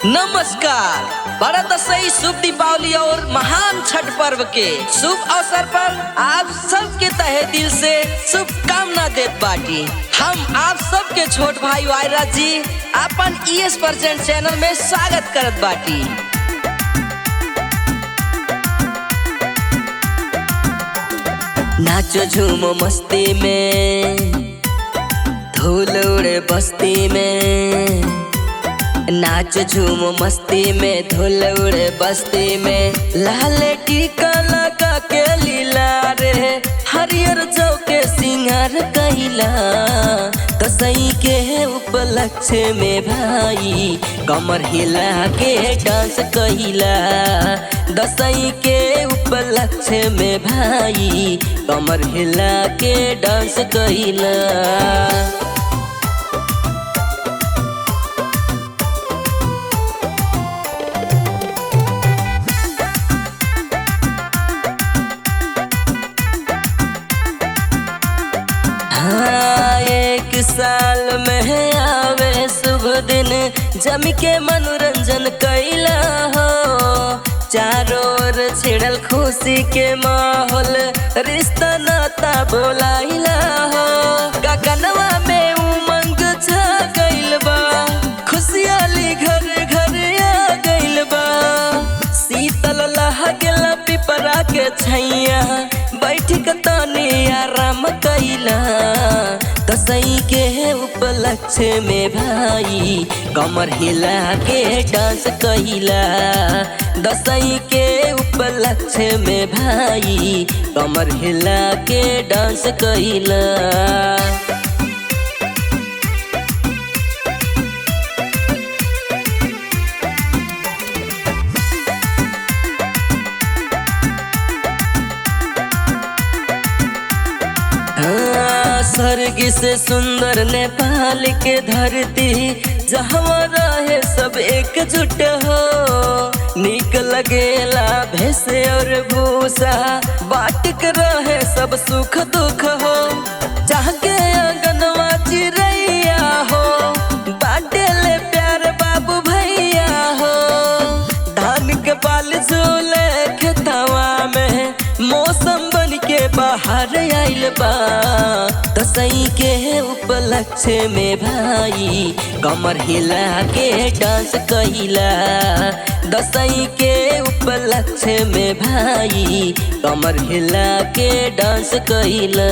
नमस्कार। भारतदशई शुभ दीपावली और महान छठ पर्व के शुभ अवसर पर आप सबके तहे दिल से शुभकामना देत बाटी। हम आप सबके छोट भाई वायरा जी अपन ES प्रेजेंट चैनल में स्वागत करत बाटी। नाचो झूमो मस्ती में, धूल उड़े बस्ती में। नाच झूमो मस्ती में, धूल उड़े बस्ती में। लाल टीका लगा के लीला रे, हरियर जौ के सिंगार कहिला। दसई के उपलक्ष्य में भाई कमर हिला के डांस कहिला। दसई के उपलक्ष्य में भाई कमर हिला के डांस कहिला। एक साल में आवे शुभ दिन, जम के मनोरंजन कैला हो। चारों ओर छिड़ल खुशी के माहौल, रिश्ता नाता बोलाइला हो। गगनवा में उमंग छा गइल बा, खुशहाली घर घर आ गइल बा। शीतल लहगला पिपरा के छैया, बैठ के तनी आराम कैला। दसई के उपलक्ष्य में भाई कमर हिला के डांस कहिला। दसई के उपलक्ष्य में भाई कमर हिला के डांस कहिला। स्वर्ग से सुंदर नेपाल के धरती, जहाँ रहे सब एकजुट हो। निक लगेला भेष और भूषा, बाट के रहे सब सुख दुख हो। जहाँ के आंगनवा चिड़ैया हो, बाटे ले प्यार बाबू भैया हो। धान के बाल झूले खेतवा में, मौसम बन के बाहर आइल बा। दसई के उपलक्ष्य में भाई कमर हिला के डांस कहिला। दसई के उपलक्ष्य में भाई कमर हिला के डांस कहिला।